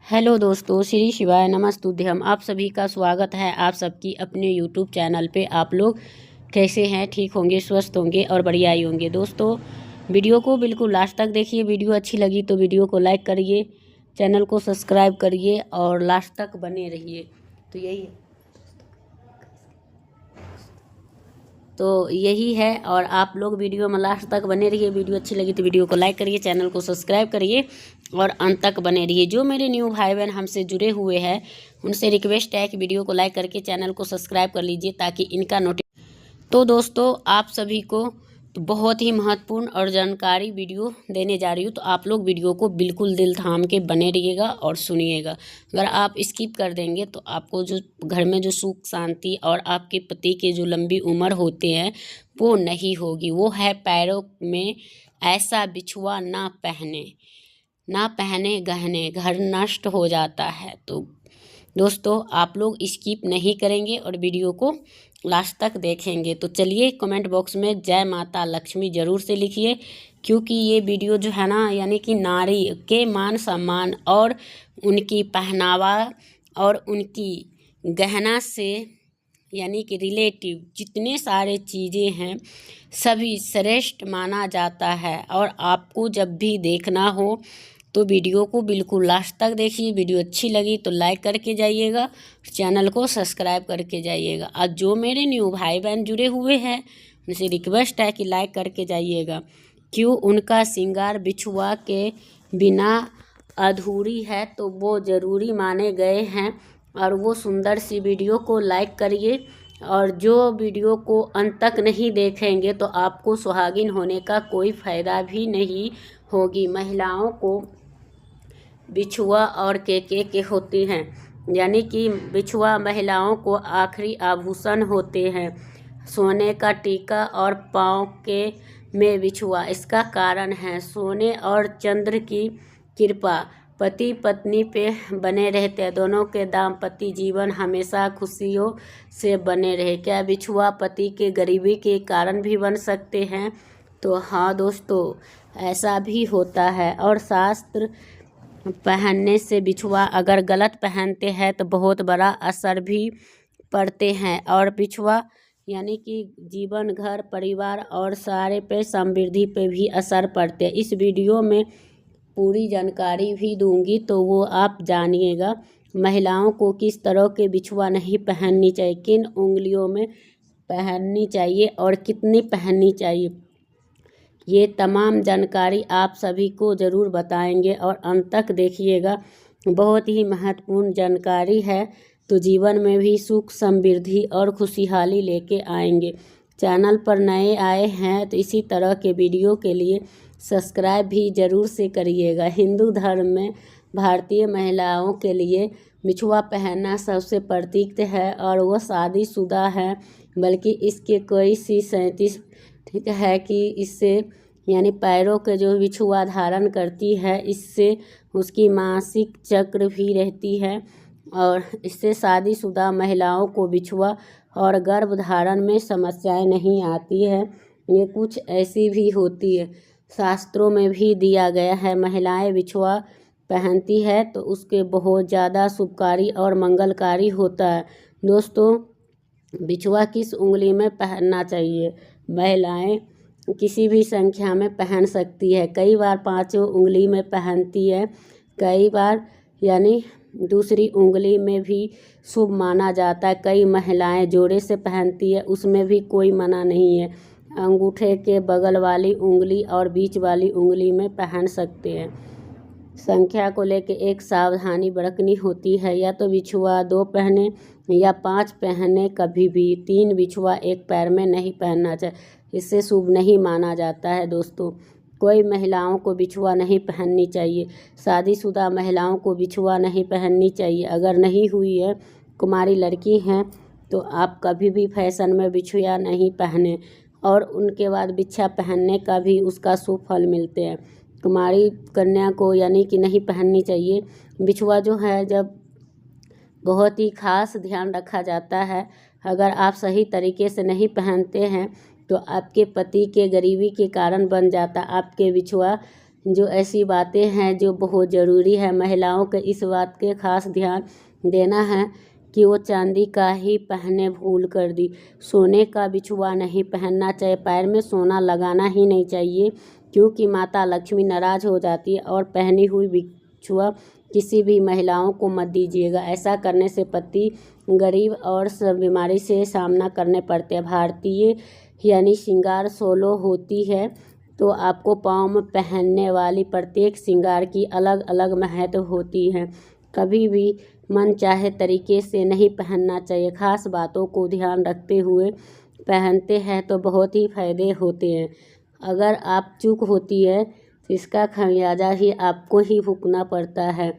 Hello दोस्तों, श्री शिवाय नमस्तुभ्यम। आप सभी का स्वागत है आप सबकी अपने यूट्यूब चैनल पे। आप लोग कैसे हैं? ठीक होंगे, स्वस्थ होंगे और बढ़िया ही होंगे। दोस्तों, वीडियो को बिल्कुल लास्ट तक देखिए। वीडियो अच्छी लगी तो वीडियो को लाइक करिए, चैनल को सब्सक्राइब करिए और लास्ट तक बने रहिए। तो यही है और आप लोग वीडियो में लास्ट तक बने रहिए। वीडियो अच्छी लगी तो वीडियो को लाइक करिए, चैनल को सब्सक्राइब करिए और अंत तक बने रहिए। जो मेरे न्यू भाई बहन हमसे जुड़े हुए हैं उनसे रिक्वेस्ट है कि वीडियो को लाइक करके चैनल को सब्सक्राइब कर लीजिए ताकि इनका तो दोस्तों, आप सभी को तो बहुत ही महत्वपूर्ण और जानकारी वीडियो देने जा रही हूँ, तो आप लोग वीडियो को बिल्कुल दिल थाम के बने रहिएगा और सुनिएगा। अगर आप स्किप कर देंगे तो आपको जो घर में जो सुख शांति और आपके पति के जो लंबी उम्र होते हैं वो नहीं होगी। वो है पैरों में ऐसा बिछुआ ना पहने गहने, घर नष्ट हो जाता है। तो दोस्तों, आप लोग स्किप नहीं करेंगे और वीडियो को लास्ट तक देखेंगे। तो चलिए, कमेंट बॉक्स में जय माता लक्ष्मी ज़रूर से लिखिए, क्योंकि ये वीडियो जो है ना, यानी कि नारी के मान सम्मान और उनकी पहनावा और उनकी गहना से यानी कि रिलेटिव जितने सारे चीज़ें हैं सभी श्रेष्ठ माना जाता है। और आपको जब भी देखना हो तो वीडियो को बिल्कुल लास्ट तक देखिए। वीडियो अच्छी लगी तो लाइक करके जाइएगा, चैनल को सब्सक्राइब करके जाइएगा। और जो मेरे न्यू भाई बहन जुड़े हुए हैं उनसे रिक्वेस्ट है कि लाइक करके जाइएगा। क्यों उनका श्रृंगार बिछुआ के बिना अधूरी है, तो वो ज़रूरी माने गए हैं। और वो सुंदर सी वीडियो को लाइक करिए। और जो वीडियो को अंत तक नहीं देखेंगे तो आपको सुहागिन होने का कोई फ़ायदा भी नहीं होगी। महिलाओं को बिछुआ और के होती हैं, यानी कि बिछुआ महिलाओं को आखिरी आभूषण होते हैं। सोने का टीका और पाँव के में बिछुआ, इसका कारण है सोने और चंद्र की कृपा पति पत्नी पे बने रहते हैं। दोनों के दाम्पत्य जीवन हमेशा खुशियों से बने रहे। क्या बिछुआ पति के गरीबी के कारण भी बन सकते हैं? तो हाँ दोस्तों, ऐसा भी होता है। और शास्त्र पहनने से बिछुआ अगर गलत पहनते हैं तो बहुत बड़ा असर भी पड़ते हैं। और बिछुआ यानी कि जीवन, घर, परिवार और सारे पे समृद्धि पे भी असर पड़ते हैं। इस वीडियो में पूरी जानकारी भी दूंगी, तो वो आप जानिएगा। महिलाओं को किस तरह के बिछुआ नहीं पहननी चाहिए, किन उंगलियों में पहननी चाहिए और कितनी पहननी चाहिए, ये तमाम जानकारी आप सभी को ज़रूर बताएंगे और अंत तक देखिएगा। बहुत ही महत्वपूर्ण जानकारी है, तो जीवन में भी सुख समृद्धि और खुशहाली लेके आएंगे। चैनल पर नए आए हैं तो इसी तरह के वीडियो के लिए सब्सक्राइब भी ज़रूर से करिएगा। हिंदू धर्म में भारतीय महिलाओं के लिए बिछुआ पहनना सबसे प्रतीक है और वो शादीशुदा है, बल्कि इसके कोई सी 37 ठीक है कि इससे यानी पैरों के जो बिछुआ धारण करती है, इससे उसकी मासिक चक्र भी रहती है। और इससे शादीशुदा महिलाओं को बिछुआ और गर्भधारण में समस्याएं नहीं आती है। ये कुछ ऐसी भी होती है, शास्त्रों में भी दिया गया है। महिलाएं बिछुआ पहनती है तो उसके बहुत ज़्यादा शुभकारी और मंगलकारी होता है। दोस्तों, बिछुआ किस उंगली में पहनना चाहिए? महिलाएं किसी भी संख्या में पहन सकती है। कई बार 5 उंगली में पहनती है, कई बार यानी दूसरी उंगली में भी शुभ माना जाता है। कई महिलाएं जोड़े से पहनती है, उसमें भी कोई मना नहीं है। अंगूठे के बगल वाली उंगली और बीच वाली उंगली में पहन सकते हैं। संख्या को लेकर एक सावधानी बरतनी होती है, या तो बिछुआ 2 पहने या 5 पहने। कभी भी 3 बिछुआ एक पैर में नहीं पहनना चाहिए, इससे शुभ नहीं माना जाता है। दोस्तों, कोई महिलाओं को बिछुआ नहीं पहननी चाहिए। शादीशुदा महिलाओं को बिछुआ नहीं पहननी चाहिए। अगर नहीं हुई है, कुमारी लड़की हैं, तो आप कभी भी फैशन में बिछुआ नहीं पहने और उनके बाद बिछा पहनने का भी उसका शुभ फल मिलते हैं। कुमारी कन्या को यानी कि नहीं पहननी चाहिए बिछुआ। जो है जब बहुत ही खास ध्यान रखा जाता है। अगर आप सही तरीके से नहीं पहनते हैं तो आपके पति के गरीबी के कारण बन जाता। आपके बिछुआ जो ऐसी बातें हैं जो बहुत ज़रूरी है। महिलाओं को इस बात के खास ध्यान देना है कि वो चांदी का ही पहने भूल कर दी। सोने का बिछुआ नहीं पहनना चाहिए, पैर में सोना लगाना ही नहीं चाहिए, क्योंकि माता लक्ष्मी नाराज़ हो जाती है। और पहनी हुई बिछुआ किसी भी महिलाओं को मत दीजिएगा। ऐसा करने से पति गरीब और सब बीमारी से सामना करने पड़ते हैं। भारतीय यानी श्रृंगार 16 होती है, तो आपको पाँव में पहनने वाली प्रत्येक श्रृंगार की अलग अलग महत्व होती है। कभी भी मन चाहे तरीके से नहीं पहनना चाहिए। खास बातों को ध्यान रखते हुए पहनते हैं तो बहुत ही फायदे होते हैं। अगर आप चूक होती है तो इसका खमियाजा ही आपको ही भुगतना पड़ता है।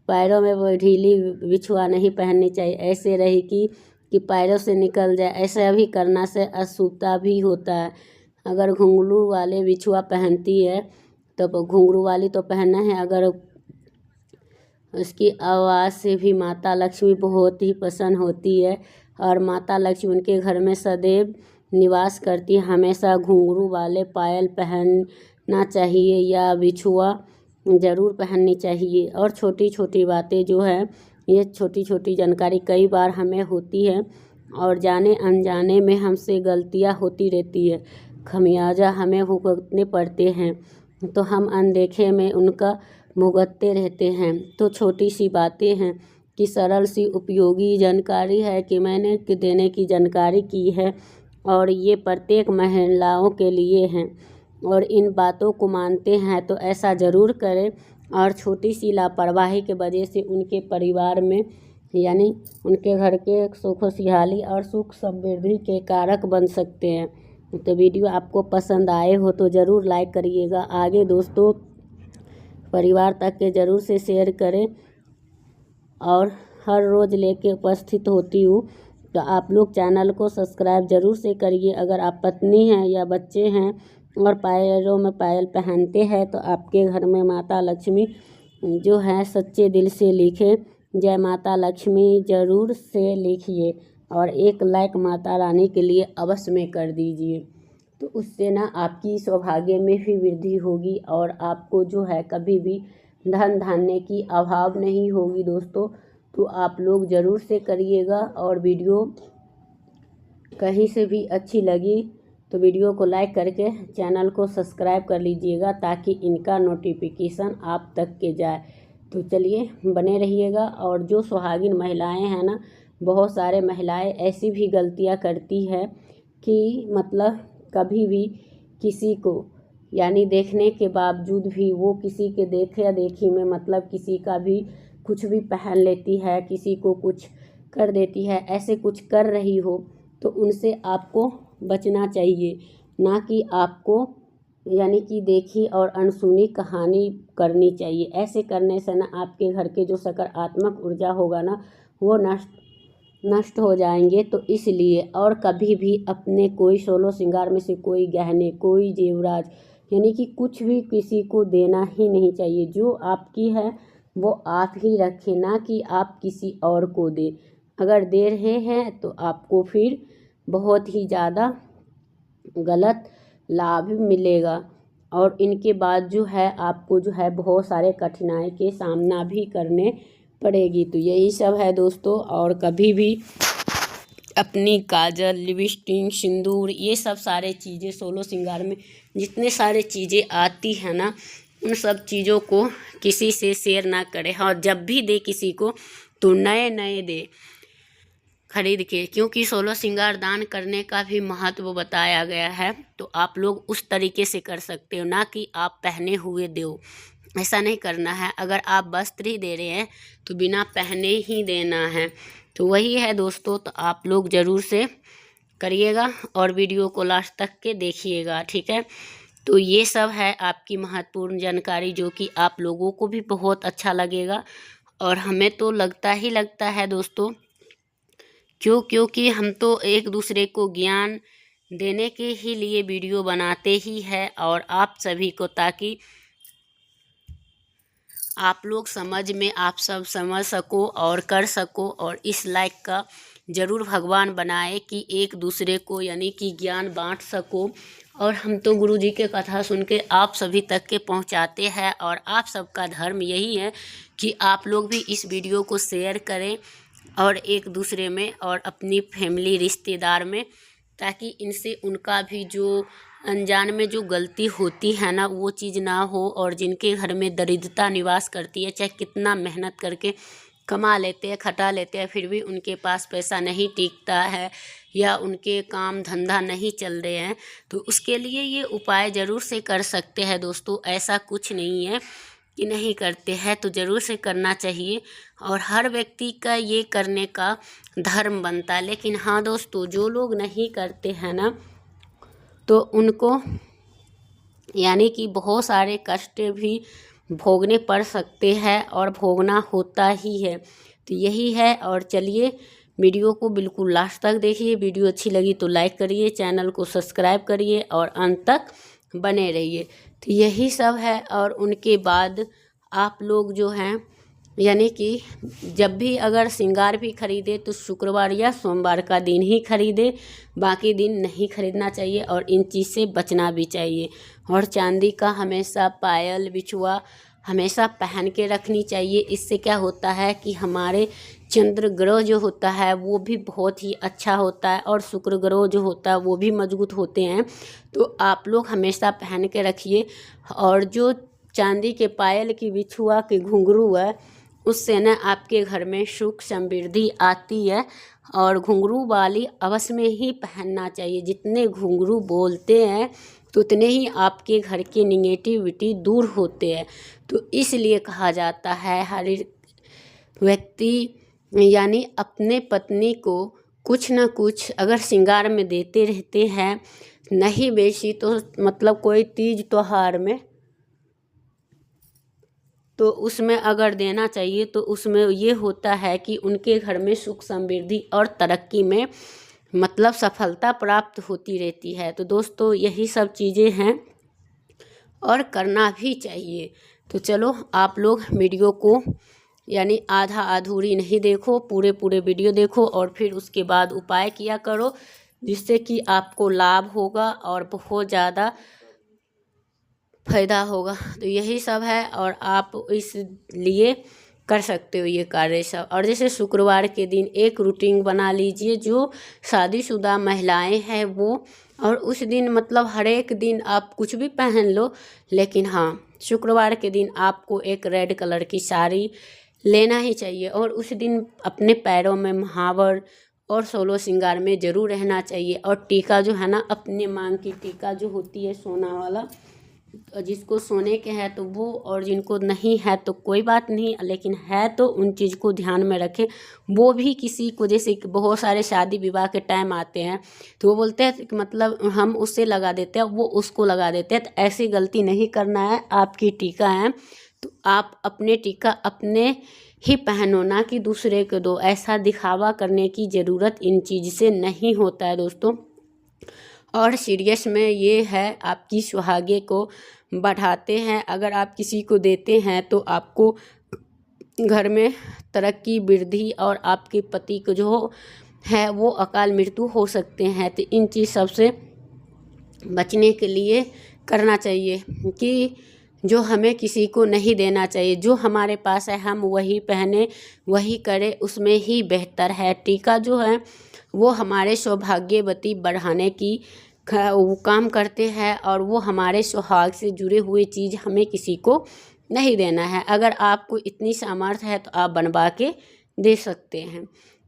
पैरों में वो ढीली बिछुआ नहीं पहननी चाहिए, ऐसे रही कि पैरों से निकल जाए। ऐसा भी करना से अशुभता भी होता है। अगर घुंघरू वाले बिछुआ पहनती है तो घुंघरू वाली तो पहनना है, अगर उसकी आवाज़ से भी माता लक्ष्मी बहुत ही प्रसन्न होती है और माता लक्ष्मी उनके घर में सदैव निवास करती है। हमेशा घुंघरू वाले पायल पहनना चाहिए या बिछुआ ज़रूर पहननी चाहिए। और छोटी छोटी बातें जो है, ये छोटी छोटी जानकारी कई बार हमें होती है और जाने अनजाने में हमसे गलतियां होती रहती है। खमियाजा हमें भुगतने पड़ते हैं, तो हम अनदेखे में उनका भुगतते रहते हैं। तो छोटी सी बातें हैं कि सरल सी उपयोगी जानकारी है कि मैंने देने की जानकारी की है, और ये प्रत्येक महिलाओं के लिए हैं। और इन बातों को मानते हैं तो ऐसा ज़रूर करें। और छोटी सी लापरवाही के वजह से उनके परिवार में यानी उनके घर के सुख खुशहाली और सुख समृद्धि के कारक बन सकते हैं। तो वीडियो आपको पसंद आए हो तो ज़रूर लाइक करिएगा। आगे दोस्तों परिवार तक के ज़रूर से शेयर करें, और हर रोज़ लेके उपस्थित होती हूँ, तो आप लोग चैनल को सब्सक्राइब ज़रूर से करिए। अगर आप पत्नी हैं या बच्चे हैं और पैरों में पायल पहनते हैं तो आपके घर में माता लक्ष्मी जो है सच्चे दिल से लिखे जय माता लक्ष्मी ज़रूर से लिखिए, और एक लाइक माता रानी के लिए अवश्य में कर दीजिए। तो उससे ना आपकी सौभाग्य में भी वृद्धि होगी और आपको जो है कभी भी धन धान्य की अभाव नहीं होगी दोस्तों। तो आप लोग ज़रूर से करिएगा। और वीडियो कहीं से भी अच्छी लगी तो वीडियो को लाइक करके चैनल को सब्सक्राइब कर लीजिएगा, ताकि इनका नोटिफिकेशन आप तक के जाए। तो चलिए बने रहिएगा। और जो सुहागिन महिलाएं हैं ना, बहुत सारे महिलाएं ऐसी भी गलतियां करती है कि मतलब कभी भी किसी को यानी देखने के बावजूद भी वो किसी के देखा देखी में मतलब किसी का भी कुछ भी पहन लेती है, किसी को कुछ कर देती है। ऐसे कुछ कर रही हो तो उनसे आपको बचना चाहिए, ना कि आपको यानी कि देखी और अनसुनी कहानी करनी चाहिए। ऐसे करने से ना आपके घर के जो सकारात्मक ऊर्जा होगा ना वो नष्ट हो जाएंगे। तो इसलिए और कभी भी अपने कोई 16 श्रृंगार में से कोई गहने, कोई जेवरात यानी कि कुछ भी किसी को देना ही नहीं चाहिए। जो आपकी है वो आप ही रखें, ना कि आप किसी और को दें। अगर दे रहे हैं तो आपको फिर बहुत ही ज़्यादा गलत लाभ मिलेगा, और इनके बाद जो है आपको जो है बहुत सारे कठिनाई के सामना भी करने पड़ेगी। तो यही सब है दोस्तों। और कभी भी अपनी काजल, लिपस्टिक, सिंदूर, ये सब सारे चीज़ें 16 श्रृंगार में जितने सारे चीज़ें आती हैं ना, उन सब चीज़ों को किसी से शेयर ना करें। और जब भी दे किसी को तो नए नए दे खरीद के, क्योंकि 16 श्रृंगार दान करने का भी महत्व बताया गया है। तो आप लोग उस तरीके से कर सकते हो, ना कि आप पहने हुए दो। ऐसा नहीं करना है। अगर आप वस्त्र ही दे रहे हैं तो बिना पहने ही देना है। तो वही है दोस्तों। तो आप लोग ज़रूर से करिएगा और वीडियो को लास्ट तक के देखिएगा, ठीक है। तो ये सब है आपकी महत्वपूर्ण जानकारी, जो कि आप लोगों को भी बहुत अच्छा लगेगा और हमें तो लगता है दोस्तों। क्योंकि हम तो एक दूसरे को ज्ञान देने के ही लिए वीडियो बनाते ही है, और आप सभी को, ताकि आप लोग समझ में आप सब समझ सको और कर सको। और इस लाइक का ज़रूर भगवान बनाए कि एक दूसरे को यानी कि ज्ञान बांट सको और हम तो गुरु जी के कथा सुन के आप सभी तक के पहुंचाते हैं। और आप सबका धर्म यही है कि आप लोग भी इस वीडियो को शेयर करें और एक दूसरे में और अपनी फैमिली रिश्तेदार में, ताकि इनसे उनका भी जो अनजान में जो गलती होती है ना वो चीज़ ना हो। और जिनके घर में दरिद्रता निवास करती है, चाहे कितना मेहनत करके कमा लेते हैं, खटा लेते हैं, फिर भी उनके पास पैसा नहीं टिकता है या उनके काम धंधा नहीं चल रहे हैं, तो उसके लिए ये उपाय ज़रूर से कर सकते हैं दोस्तों। ऐसा कुछ नहीं है कि नहीं करते हैं, तो ज़रूर से करना चाहिए और हर व्यक्ति का ये करने का धर्म बनता है। लेकिन हाँ दोस्तों, जो लोग नहीं करते हैं ना, तो उनको यानी कि बहुत सारे कष्ट भी भोगने पड़ सकते हैं और भोगना होता ही है। तो यही है। और चलिए, वीडियो को बिल्कुल लास्ट तक देखिए। वीडियो अच्छी लगी तो लाइक करिए, चैनल को सब्सक्राइब करिए और अंत तक बने रहिए। तो यही सब है। और उनके बाद आप लोग जो हैं यानी कि जब भी अगर श्रृंगार भी खरीदे तो शुक्रवार या सोमवार का दिन ही खरीदे, बाकी दिन नहीं खरीदना चाहिए और इन चीज़ से बचना भी चाहिए। और चांदी का हमेशा पायल बिछुआ हमेशा पहन के रखनी चाहिए। इससे क्या होता है कि हमारे चंद्र ग्रह जो होता है वो भी बहुत ही अच्छा होता है और शुक्र ग्रह जो होता है वो भी मजबूत होते हैं। तो आप लोग हमेशा पहन के रखिए। और जो चांदी के पायल की बिछुआ के घुंघरू है, उससे न आपके घर में सुख समृद्धि आती है। और घुंघरू वाली अवश्य में ही पहनना चाहिए। जितने घुंघरू बोलते हैं तो उतने ही आपके घर की निगेटिविटी दूर होते हैं। तो इसलिए कहा जाता है हर व्यक्ति यानी अपने पत्नी को कुछ ना कुछ अगर श्रृंगार में देते रहते हैं, नहीं बेची तो मतलब कोई तीज त्योहार में, तो उसमें अगर देना चाहिए तो उसमें ये होता है कि उनके घर में सुख समृद्धि और तरक्की में मतलब सफलता प्राप्त होती रहती है। तो दोस्तों यही सब चीज़ें हैं और करना भी चाहिए। तो चलो, आप लोग वीडियो को यानी आधा अधूरी नहीं देखो, पूरे पूरे वीडियो देखो और फिर उसके बाद उपाय किया करो, जिससे कि आपको लाभ होगा और बहुत ज़्यादा फायदा होगा। तो यही सब है और आप इसलिए कर सकते हो ये कार्य सब। और जैसे शुक्रवार के दिन एक रूटीन बना लीजिए, जो शादीशुदा महिलाएं हैं वो, और उस दिन मतलब हर एक दिन आप कुछ भी पहन लो, लेकिन हाँ शुक्रवार के दिन आपको एक रेड कलर की साड़ी लेना ही चाहिए। और उस दिन अपने पैरों में महावर और 16 श्रृंगार में ज़रूर रहना चाहिए। और टीका जो है ना, अपने मांग की टीका जो होती है सोना वाला, जिसको सोने के हैं तो वो, और जिनको नहीं है तो कोई बात नहीं, लेकिन है तो उन चीज़ को ध्यान में रखें। वो भी किसी को, जैसे बहुत सारे शादी विवाह के टाइम आते हैं तो वो बोलते हैं कि मतलब हम उससे लगा देते हैं, वो उसको लगा देते हैं। तो ऐसी गलती नहीं करना है। आपकी टीका है तो आप अपने टीका अपने ही पहनो, ना कि दूसरे को दो। ऐसा दिखावा करने की ज़रूरत इन चीज़ से नहीं होता है दोस्तों। और सीरियस में ये है, आपकी सुहागे को बढ़ाते हैं। अगर आप किसी को देते हैं तो आपको घर में तरक्की वृद्धि और आपके पति को जो है वो अकाल मृत्यु हो सकते हैं। तो इन चीज़ सबसे बचने के लिए करना चाहिए कि जो हमें किसी को नहीं देना चाहिए। जो हमारे पास है हम वही पहने, वही करें, उसमें ही बेहतर है। टीका जो है वो हमारे सौभाग्यवती बढ़ाने की वो काम करते हैं और वो हमारे सुहाग से जुड़े हुए चीज़ हमें किसी को नहीं देना है। अगर आपको इतनी सामर्थ्य है तो आप बनवा के दे सकते हैं।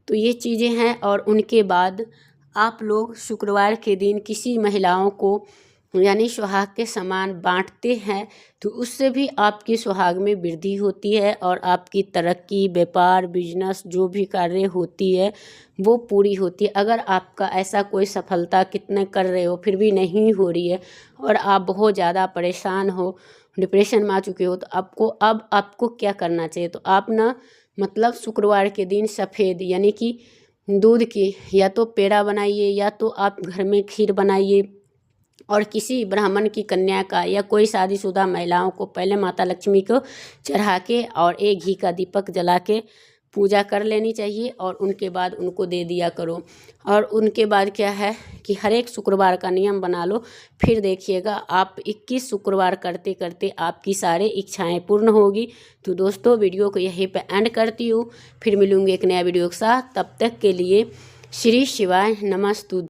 तो ये चीज़ें हैं। और उनके बाद आप लोग शुक्रवार के दिन किसी महिलाओं को यानी सुहाग के सामान बांटते हैं, तो उससे भी आपकी सुहाग में वृद्धि होती है और आपकी तरक्की, व्यापार, बिजनेस जो भी कार्य होती है वो पूरी होती है। अगर आपका ऐसा कोई सफलता कितने कर रहे हो फिर भी नहीं हो रही है और आप बहुत ज़्यादा परेशान हो, डिप्रेशन में आ चुके हो, तो आपको क्या करना चाहिए? तो आप ना मतलब शुक्रवार के दिन सफ़ेद यानी कि दूध की या तो पेड़ा बनाइए या तो आप घर में खीर बनाइए और किसी ब्राह्मण की कन्या का या कोई शादीशुदा महिलाओं को पहले माता लक्ष्मी को चढ़ा के और एक घी का दीपक जला के पूजा कर लेनी चाहिए और उनके बाद उनको दे दिया करो। और उनके बाद क्या है कि हर एक शुक्रवार का नियम बना लो, फिर देखिएगा आप 21 शुक्रवार करते करते आपकी सारी इच्छाएं पूर्ण होगी। तो दोस्तों वीडियो को यहीं पे एंड करती हूँ, फिर मिलूँगी एक नया वीडियो के साथ। तब तक के लिए श्री शिवाय नमस्तुते।